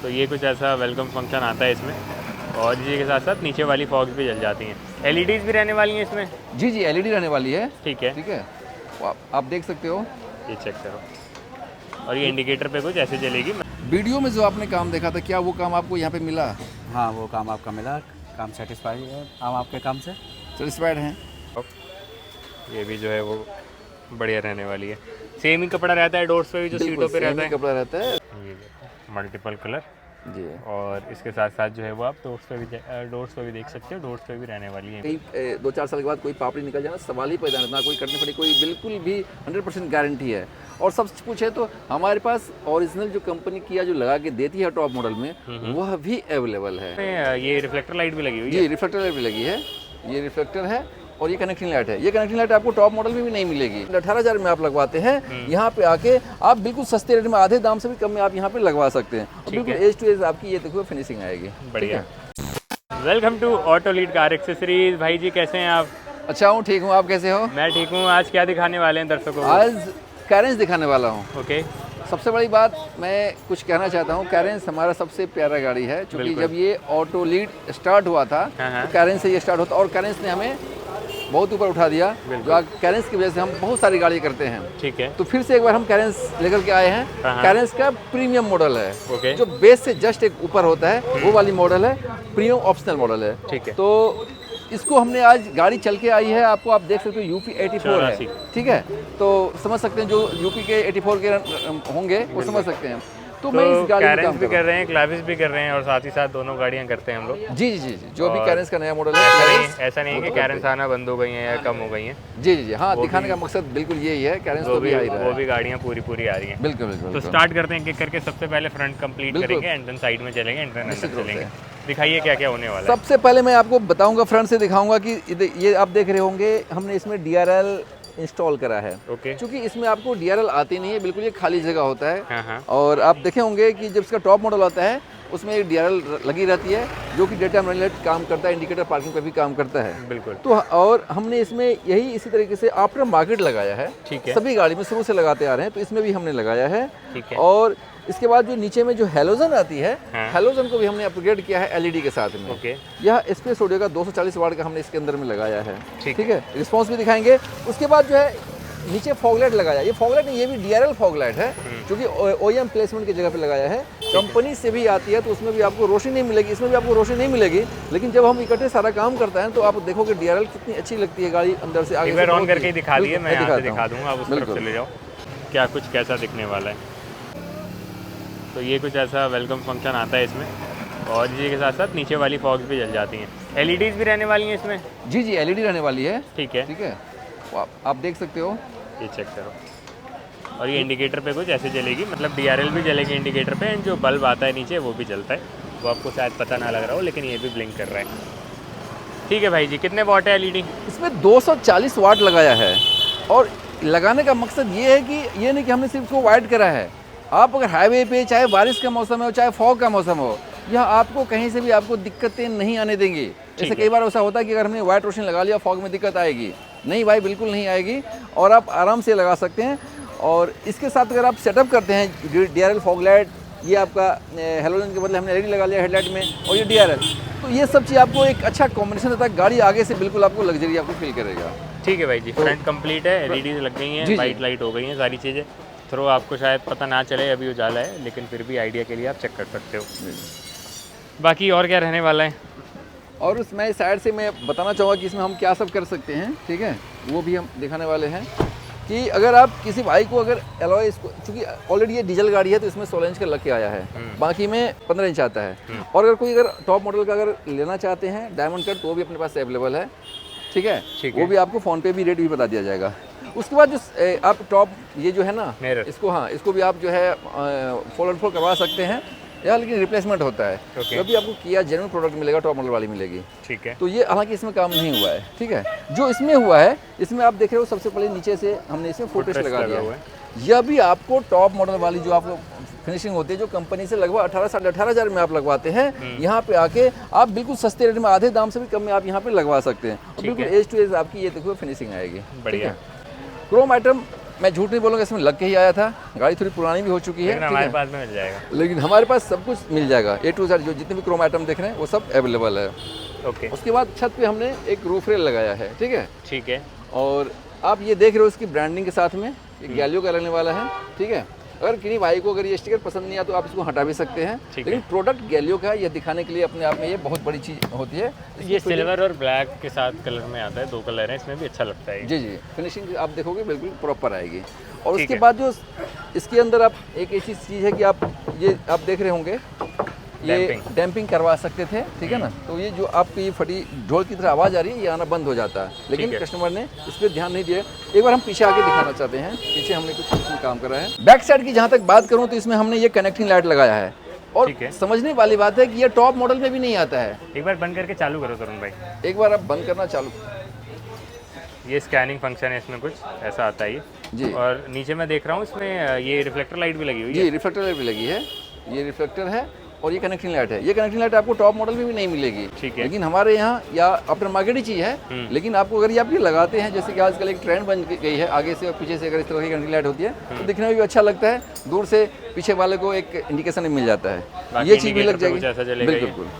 तो ये कुछ ऐसा वेलकम फंक्शन आता है इसमें, और इसी के साथ साथ नीचे वाली फॉग्स भी जल जाती हैं। एलईडीज़ भी रहने वाली हैं इसमें? जी जी, एलईडी रहने वाली है। ठीक है, ठीक है, आप देख सकते हो। ये चेक करो, और ये इंडिकेटर पे कुछ ऐसे जलेगी। वीडियो में जो आपने काम देखा था, क्या वो काम आपको यहाँ पे मिला? हाँ, वो काम आपका मिला, काम सेटिस्फाई है हम आपके काम से सेटिस्फाइड हैं? ये भी जो है वो बढ़िया रहने वाली है। सेम ही कपड़ा रहता है डोर्स पे भी जो सीटों पे रहता है, कपड़ा रहता है। ये मल्टीपल कलर जी, और इसके साथ साथ जो है वो आप डोर्स पे भी देख सकते हो, डोर्स पे भी रहने वाली है। कहीं 2-4 साल के बाद कोई पापड़ी निकल जाए ना, सवाल ही पैदा नहीं, ना कोई कटने पड़ी, कोई बिल्कुल भी 100% गारंटी है। और सब कुछ है तो हमारे पास ओरिजिनल जो कंपनी किया जो लगा के देती है टॉप मॉडल में, वह भी अवेलेबल है। ये रिफ्लेक्टर लाइट भी लगी हुई है? जी, रिफ्लेक्टर लाइट भी लगी है। ये रिफ्लेक्टर है और ये कनेक्टिंग लाइट है। ये कनेक्टिंग लाइट आपको टॉप मॉडल में भी नहीं मिलेगी। 18,000 में आप लगवाते हैं, यहाँ पे आके आप बिल्कुल सस्ते रेट में, आधे दाम से भी कम में आप यहाँ पे लगवा सकते हैं। और बिल्कुल एज टू एज आपकी ये देखो फिनिशिंग आएगी। बढ़िया। Welcome to auto lead car accessories. भाई जी कैसे हैं आप? अच्छा हूँ, ठीक हूँ, आप कैसे हो? मैं ठीक हूँ। आज क्या दिखाने वाले हैं दर्शकों को? आज कैरेंस दिखाने वाला हूँ। ओके। सबसे बड़ी बात मैं कुछ कहना चाहता हूँ, कैरेंस हमारा सबसे प्यारा गाड़ी है, क्योंकि जब ये ऑटो लीड स्टार्ट हुआ था तो कैरेंस से ये स्टार्ट होता, और कैरेंस ने हमें बहुत ऊपर उठा दिया। जो कैरेंस की वजह से हम बहुत सारी गाड़ी करते हैं। ठीक है। तो फिर से एक बार हम कैरेंस लेकर के आए हैं। कैरेंस का प्रीमियम मॉडल है। ओके। जो बेस से जस्ट एक ऊपर होता है वो वाली मॉडल है, प्रीमियम ऑप्शनल मॉडल है। ठीक है। तो इसको हमने आज गाड़ी चल के आई है, आपको आप देख सकते हो यूपी 84 है। ठीक है, तो समझ सकते हैं जो यूपी के 84 के होंगे वो समझ सकते हैं। तो मैं इस गाड़ी में काम भी कर रहे हैं, क्लाविस भी कर रहे हैं, और साथ ही साथ दोनों गाड़ियां करते हैं हम लोग। जी जी जी, जो भी कैरेंस का नया मॉडल है। ऐसा नहीं है कि कैरेंस आना बंद हो गई हैं या कम हो गई हैं। जी जी जी, हाँ, दिखाने का मकसद बिल्कुल यही है। कैरेंस तो भी आ ही रहा है, वो भी गाड़ियां पूरी आ रही हैं। बिल्कुल बिल्कुल। तो स्टार्ट करते हैं एक एक करके। सबसे पहले फ्रंट कंप्लीट करेंगे, एंड देन साइड में चलेंगे, एंड देन अंदर चलेंगे। दिखाइए क्या क्या होने वाला है। सबसे पहले मैं आपको बताऊंगा, फ्रंट से दिखाऊंगा कि ये आप देख रहे होंगे हमने इसमें DRL इंस्टॉल करा है। ओके। क्योंकि इसमें आपको DRL आती नहीं है, बिल्कुल ये खाली जगह होता है। हाँ। और आप देखे होंगे कि जब इसका टॉप मॉडल आता है उसमें एक DRL लगी रहती है, जो कि डे टाइम रन लाइट काम करता है, इंडिकेटर पार्किंग पे भी काम करता है। बिल्कुल। तो और हमने इसमें यही इसी तरीके से आफ्टर मार्केट लगाया है। ठीक है। सभी गाड़ी में शुरू से लगाते आ रहे हैं, तो इसमें भी हमने लगाया है। ठीक है। और इसके बाद जो नीचे में जो हेलोजन आती है, हेलोजन को भी हमने अपग्रेड किया है LED के साथ में। ओके। यह स्पेस ऑडियो का 240 वाट का हमने इसके अंदर में लगाया है। ठीक है, रिस्पॉन्स भी दिखाएंगे। उसके बाद जो है नीचे फॉगलाइट लगाया। ये फॉगलाइट नहीं, ये भी DRL फॉगलाइट है, जो कि OEM प्लेसमेंट की जगह पे लगाया है। कंपनी से भी आती है, तो उसमें भी आपको रोशनी नहीं मिलेगी, इसमें भी आपको रोशनी नहीं मिलेगी। लेकिन जब हम इकट्ठे सारा काम करता है तो आप देखोगे DRL कितनी अच्छी लगती है गाड़ी अंदर से। आगे ऑन करके दिखा दिए, मैं यहाँ से दिखा दूंगा, आप उस तरफ चले जाओ। क्या कुछ कैसा दिखने वाला है। तो ये कुछ ऐसा वेलकम फंक्शन आता है इसमें, और इसी के साथ साथ नीचे वाली फॉग्स भी जल जाती हैं। एलईडीज़ भी रहने वाली हैं इसमें? जी जी, LED रहने वाली है। ठीक है। ठीक है, आप देख सकते हो। ये चेक करो, और ये इंडिकेटर पे कुछ ऐसे जलेगी, मतलब DRL भी जलेगी इंडिकेटर पे, एंड जो बल्ब आता है नीचे वो भी जलता है। वो आपको शायद पता ना लग रहा हो, लेकिन ये भी ब्लिंक कर रहा है। ठीक है भाई जी, कितने वाट है LED? इसमें 240 वाट लगाया है। और लगाने का मकसद ये है कि ये नहीं कि हमने सिर्फ इसको वाइट करा है। आप अगर हाईवे पे, चाहे बारिश का मौसम हो, चाहे फॉग का मौसम हो, यह आपको कहीं से भी आपको दिक्कतें नहीं आने देंगी। जैसे कई बार ऐसा होता है कि अगर हमने वाइट रोशनी लगा लिया, फॉग में दिक्कत आएगी। नहीं भाई, बिल्कुल नहीं आएगी, और आप आराम से लगा सकते हैं। और इसके साथ अगर आप सेटअप करते हैं DRL फॉग लाइट, ये आपका हेलोजन के बदले हमने LED लगा लिया हेडलाइट में, और ये DRL, तो ये सब चीज़ आपको एक अच्छा कॉम्बिनेशन देता है। गाड़ी आगे से बिल्कुल आपको लग्जरी आपको फील करेगा। ठीक है भाई जी, फ्रंट कंप्लीट है, LEDs लग गई हैं, वाइट लाइट हो गई हैं, सारी चीज़ें। थ्रो आपको शायद पता ना चले, अभी उजाला है, लेकिन फिर भी आइडिया के लिए आप चेक कर सकते हो। बाकी और क्या रहने वाला है? और उसमें साइड से मैं बताना चाहूँगा कि इसमें हम क्या सब कर सकते हैं। ठीक है, वो भी हम दिखाने वाले हैं कि अगर आप किसी भाई को अगर एलॉय, इसको चूँकि ऑलरेडी ये डीजल गाड़ी है तो इसमें 16 इंच का लग के आया है, बाकी में 15 इंच आता है। और अगर कोई अगर टॉप मॉडल का अगर लेना चाहते हैं डायमंड कट, तो वो भी अपने पास अवेलेबल है। ठीक है, वो भी आपको फ़ोन पे भी रेट भी बता दिया जाएगा। उसके बाद जो आप टॉप ये जो है ना, इसको, हाँ, इसको भी आप जो है 4x4 करवा सकते हैं, या लेकिन रिप्लेसमेंट होता है। जब भी आपको किया जेन्युइन प्रोडक्ट मिलेगा, टॉप मॉडल वाली मिलेगी। ठीक है। तो ये हालांकि इसमें काम नहीं हुआ है। ठीक है, जो इसमें हुआ है, इसमें आप देख रहे हो सबसे पहले नीचे से हमने इसमें फुटरेस्ट लगा दिया है। यह भी आपको टॉप मॉडल वाली जो आपको फिनिशिंग होती है, जो कंपनी से लगभग 18,000 में आप लगवाते हैं, यहाँ पे आके आप बिल्कुल सस्ते रेट में, आधे दाम से भी कम में आप यहाँ पे लगवा सकते हैं। और बिल्कुल एज टू एज आपकी ये देखो फिनिशिंग आएगी। बढ़िया। क्रोम आइटम मैं झूठ नहीं बोलूँगा, इसमें लग के ही आया था। गाड़ी थोड़ी पुरानी भी हो चुकी है, लेकिन हमारे पास में मिल जाएगा। लेकिन हमारे पास सब कुछ मिल जाएगा, A to Z जो जितने भी क्रोम आइटम देख रहे हैं वो सब अवेलेबल है। ओके, उसके बाद छत पे हमने एक रूफ रेल लगाया है, ठीक है। ठीक है। और आप ये देख रहे हो इसकी ब्रांडिंग के साथ में ये गैलियो का लगने वाला है, ठीक है। अगर किसी भाई को अगर ये स्टिकर पसंद नहीं आया तो आप इसको हटा भी सकते हैं, लेकिन प्रोडक्ट गैलियो का ये दिखाने के लिए अपने आप में ये बहुत बड़ी चीज़ होती है। ये सिल्वर और ब्लैक के साथ कलर में आता है, 2 कलर हैं, इसमें भी अच्छा लगता है। जी जी, फिनिशिंग आप देखोगे बिल्कुल प्रॉपर आएगी। और उसके बाद जो इसके अंदर आप एक ऐसी चीज़ है कि आप ये आप देख रहे होंगे ये डैम्पिंग करवा सकते थे, ठीक है ना। तो ये जो आपकी ये फटी ढोल की तरह आवाज़ आ रही है ये आना बंद हो जाता है, लेकिन कस्टमर ने इस पर ध्यान नहीं दिया। एक बार हम पीछे आके दिखाना चाहते हैं, पीछे हमने कुछ इसमें काम करा है। बैक साइड की जहाँ तक बात करूँ तो इसमें हमने ये कनेक्टिंग लाइट लगाया है, और समझने वाली बात है कि ये टॉप मॉडल में भी नहीं आता है। एक बार बंद करके चालू करो तरुण भाई, एक बार आप बंद करना चालू। ये स्कैनिंग फंक्शन है इसमें, कुछ ऐसा आता है ये जी। और नीचे मैं देख रहा हूँ इसमें ये रिफ्लेक्टर लाइट भी लगी हुई है। जी, रिफ्लेक्टर लाइट भी लगी है, ये रिफ्लेक्टर है और ये कनेक्टिंग लाइट है। ये कनेक्टिंग लाइट आपको टॉप मॉडल में भी नहीं मिलेगी, ठीक है। लेकिन हमारे यहाँ या आफ्टर मार्केट ही चीज़ है, लेकिन आपको अगर ये आप ये लगाते हैं, जैसे कि आजकल एक ट्रेंड बन गई है, आगे से और पीछे से अगर इस तरह की कनेक्टिंग लाइट होती है तो दिखने में भी अच्छा लगता है, दूर से पीछे वाले को एक इंडिकेशन मिल जाता है। ये चीज़ भी लग जाएगी, बिल्कुल।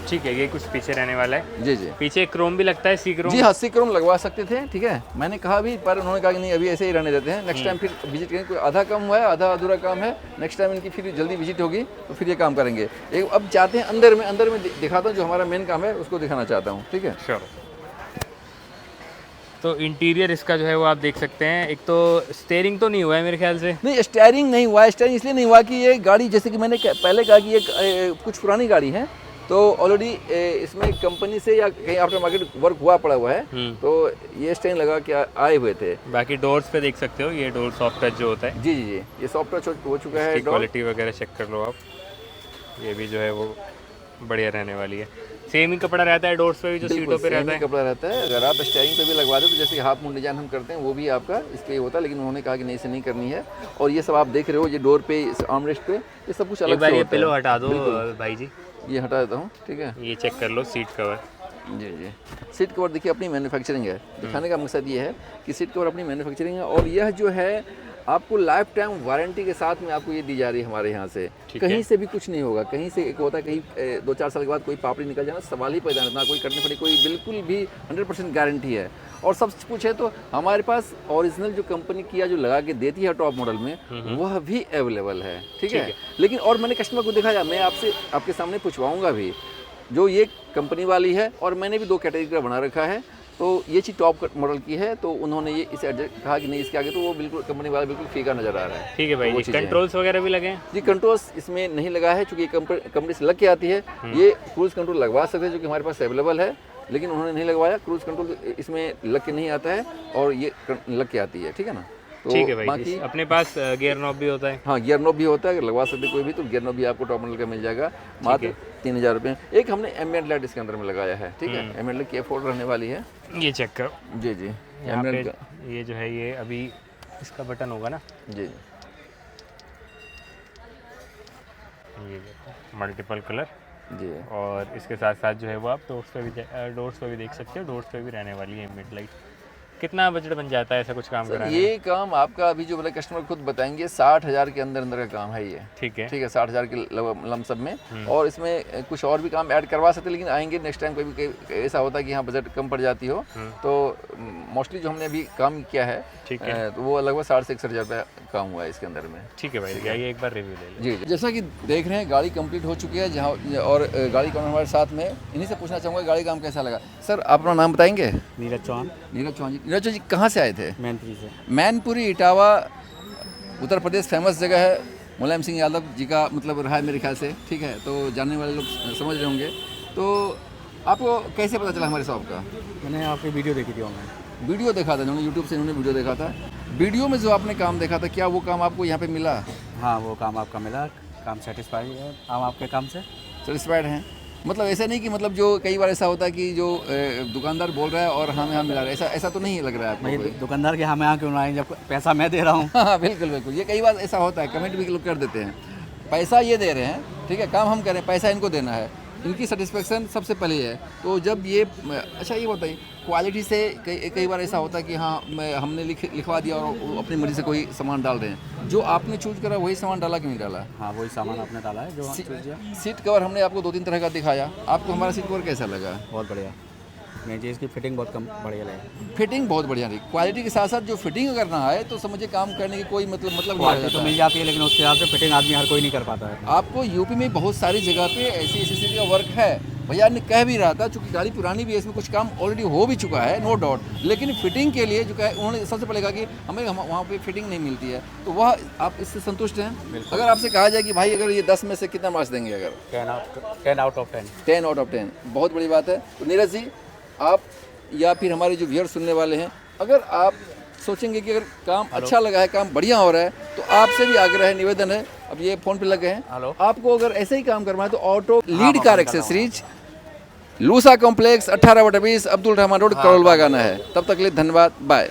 ठीक है, ये कुछ पीछे रहने वाला है। जी जी, पीछे क्रोम भी लगता है, सी क्रोम। जी हाँ, सी क्रोम लगवा सकते थे, ठीक है। मैंने कहा भी, पर उन्होंने कहा कि नहीं अभी ऐसे ही रहने देते हैं, नेक्स्ट टाइम फिर विजिट करेंगे। कोई आधा काम हुआ है, आधा अधूरा काम है, नेक्स्ट टाइम इनकी फिर जल्दी विजिट होगी तो फिर ये काम करेंगे। एक अब चाहते हैं अंदर में दिखाता हूँ, जो हमारा मेन काम है उसको दिखाना चाहता हूँ, ठीक है। श्योर। तो इंटीरियर इसका जो है वो आप देख सकते हैं। एक तो स्टीयरिंग तो नहीं हुआ है मेरे ख्याल से। नहीं, स्टीयरिंग नहीं हुआ है। स्टीयरिंग इसलिए नहीं हुआ कि ये गाड़ी, जैसे कि मैंने पहले कहा कि ये कुछ पुरानी गाड़ी है, तो ऑलरेडी इसमें कंपनी से या कहीं आफ्टर मार्केट वर्क हुआ पड़ा हुआ है, तो ये स्टैंड लगा के आए हुए थे। बाकी डोर्स पे देख सकते हो, ये डोर सॉफ्ट टच जो होता है। जी जी जी, ये सॉफ्ट टच हो चुका है। क्वालिटी वगैरह चेक कर लो आप, ये भी जो है वो बढ़िया रहने वाली है। सेम ही कपड़ा रहता है डोर्स पे भी, जो सीटों पे रहता है कपड़ा रहता है। अगर आप स्टीयरिंग पे भी लगवा दो तो जैसे हाफ मून डिजाइन हम करते हैं वो भी आपका इस पे होता है, लेकिन उन्होंने कहा कि नहीं, इसे नहीं करनी है। और ये सब आप देख रहे हो, ये डोर पे, आर्मरेस्ट पे, ये सब कुछ अलग से होता है। पिलो हटा दो भाई जी, ये हटा देता हूँ, ठीक है। ये चेक कर लो सीट कवर। जी जी, सीट कवर देखिए अपनी मैन्युफैक्चरिंग है। दिखाने का मकसद ये है कि सीट कवर अपनी मैन्युफैक्चरिंग है, और यह जो है आपको लाइफ टाइम वारंटी के साथ में आपको ये दी जा रही है हमारे यहाँ से। कहीं से भी कुछ नहीं होगा। कहीं से एक होता है कहीं 2-4 साल के बाद कोई पापड़ी निकल जाना, सवाल ही पैदा ना, कोई कटने पड़ी, कोई बिल्कुल भी 100% गारंटी है। और सब कुछ है तो हमारे पास ओरिजिनल जो कंपनी किया जो लगा के देती है टॉप मॉडल में, वह भी अवेलेबल है, ठीक है। लेकिन और मैंने कस्टमर को दिखाया, मैं आपसे आपके सामने पूछवाऊंगा भी, जो ये कंपनी वाली है, और मैंने भी 2 कैटेगरी का बना रखा है। तो ये चीज़ टॉप मॉडल की है, तो उन्होंने ये इसे कहा कि नहीं इसके आगे, तो वो बिल्कुल कंपनी वाला बिल्कुल फीका नज़र आ रहा है। ठीक है भाई, तो कंट्रोल्स वगैरह भी लगे हैं? जी, कंट्रोल्स इसमें नहीं लगा है, चूँकि कंपनी से लग के आती है। ये क्रूज कंट्रोल लगवा सकते हैं, जो कि हमारे पास अवेलेबल है, लेकिन उन्होंने नहीं लगवाया। क्रूज कंट्रोल इसमें लग के नहीं आता है, और ये लग के आती है, ठीक है ना। तो ठीक है भाई, बाकी अपने पास गियर नॉब भी होता है। हाँ, गियर नॉब भी होता है, अगर लगवा सकते कोई भी तो गियर नॉब भी आपको टॉप मॉडल का मिल जाएगा, मात्र 3000 रुपये। एक हमने एम्बिएंट लाइट इसके अंदर में लगाया है, ठीक है। एम्बिएंट लाइट K4 रहने वाली है, ये चेक करो। जी जी, एम्बिएंट ये जो है ये अभी इसका बटन होगा ना, जी जी, ये देखो मल्टीपल कलर जी। और इसके साथ साथ जो है वो आप डोर्स पे भी देख सकते हो। डोर्स पे भी रहने वाली है एम्बिएंट लाइट। कितना बजट बन जाता है ऐसा कुछ काम कराने? ये काम आपका अभी जो बोले कस्टमर खुद बताएंगे, 60,000 के अंदर अंदर का काम है ये, ठीक है। 60,000 के लमसम में। और इसमें कुछ और भी काम ऐड करवा सकते, लेकिन आएंगे नेक्स्ट टाइम। कभी ऐसा होता है कि यहाँ बजट कम पड़ जाती हो, तो मोस्टली जो हमने अभी काम किया है, ठीक है, तो वो लगभग 60 से 61,000 रुपये काम हुआ है इसके अंदर में। ठीक है भाई, ये एक बार रिव्यू ले लो। जी, जैसा कि देख रहे हैं गाड़ी कंप्लीट हो चुकी है, जहाँ और गाड़ी का हमारे साथ में, इन्हीं से पूछना चाहूँगा गाड़ी काम कैसा लगा। सर, आप अपना नाम बताएंगे? नीरज चौहान। नीरज चौहान जी। नीरज जी कहाँ से आए थे? मैनपुरी से। मैनपुरी, इटावा, उत्तर प्रदेश फेमस जगह है। मुलायम सिंह यादव जी का मतलब रहा है मेरे ख्याल से, ठीक है, तो जानने वाले लोग समझ रहे होंगे। तो आपको कैसे पता चला हमारे शॉप का? मैंने आपकी वीडियो देखी थी ऑनलाइन। वीडियो देखा था उन्होंने, यूट्यूब से उन्होंने वीडियो देखा था। वीडियो में जो आपने काम देखा था, क्या वो काम आपको यहाँ पे मिला? हाँ, वो काम आपका मिला। काम सेटिस्फाई है हम आपके काम से? सेटिस्फाइड हैं। मतलब ऐसा नहीं कि मतलब जो कई बार ऐसा होता है कि जो दुकानदार बोल रहा है और हमें यहाँ मिला रहा है, ऐसा तो नहीं लग रहा है आपको? दुकानदार के हमें यहाँ क्यों ना आए जब पैसा मैं दे रहा हूँ? हाँ, बिल्कुल बिल्कुल, ये कई बार ऐसा होता है, कमेंट भी लोग कर देते हैं। पैसा ये दे रहे हैं, ठीक है, काम हम करें, पैसा इनको देना है, इनकी सेटिस्फेक्शन सबसे पहले है। तो जब ये अच्छा ये बताइए क्वालिटी से कई बार ऐसा होता है कि हाँ हमने लिखवा दिया और वो अपनी मर्जी से कोई सामान डाल रहे हैं, जो आपने चूज करा वही सामान डाला कि नहीं डाला? हाँ, वही सामान आपने डाला है जो सीट कवर हमने आपको 2-3 तरह का दिखाया, आपको हमारा सीट कवर कैसा लगा? बहुत बढ़िया। मैं जी इसकी फिटिंग बहुत बढ़िया लगी। फिटिंग बहुत बढ़िया रही। क्वालिटी के साथ साथ जो फिटिंग करना है तो समझिए काम करने की कोई मतलब नहीं क्वालिटी तो मिल जाती है, लेकिन उसके हिसाब से फिटिंग आदमी हर कोई नहीं कर पाता है। आपको यूपी में बहुत सारी जगह पे ऐसी एसएससी का वर्क है। भैया ने कह भी रहा था, चूंकि गाड़ी पुरानी भी है, इसमें कुछ काम ऑलरेडी हो भी चुका है, नो डाउट, लेकिन फिटिंग के लिए जो कहा उन्होंने सबसे पहले कहा कि हमें वहाँ पे फिटिंग नहीं मिलती है, तो वह आप इससे संतुष्ट हैं? अगर आपसे कहा जाए कि भाई अगर ये 10 में से कितना मार्क्स देंगे? अगर 10 आउट ऑफ 10। 10 आउट ऑफ 10, बहुत बड़ी बात है। तो नीरज जी, आप या फिर हमारे जो व्यूअर्स सुनने वाले हैं, अगर आप सोचेंगे कि अगर काम अच्छा लगा है, काम बढ़िया हो रहा है, तो आपसे भी आग्रह है, निवेदन है, अब ये फ़ोन पे लगे हैं, आपको अगर ऐसे ही काम करना है तो auto lead car accessories, लूसा complex 18/20 Abdul Rahman road, Karol Bagh आना है। तब तक के लिए धन्यवाद, बाय।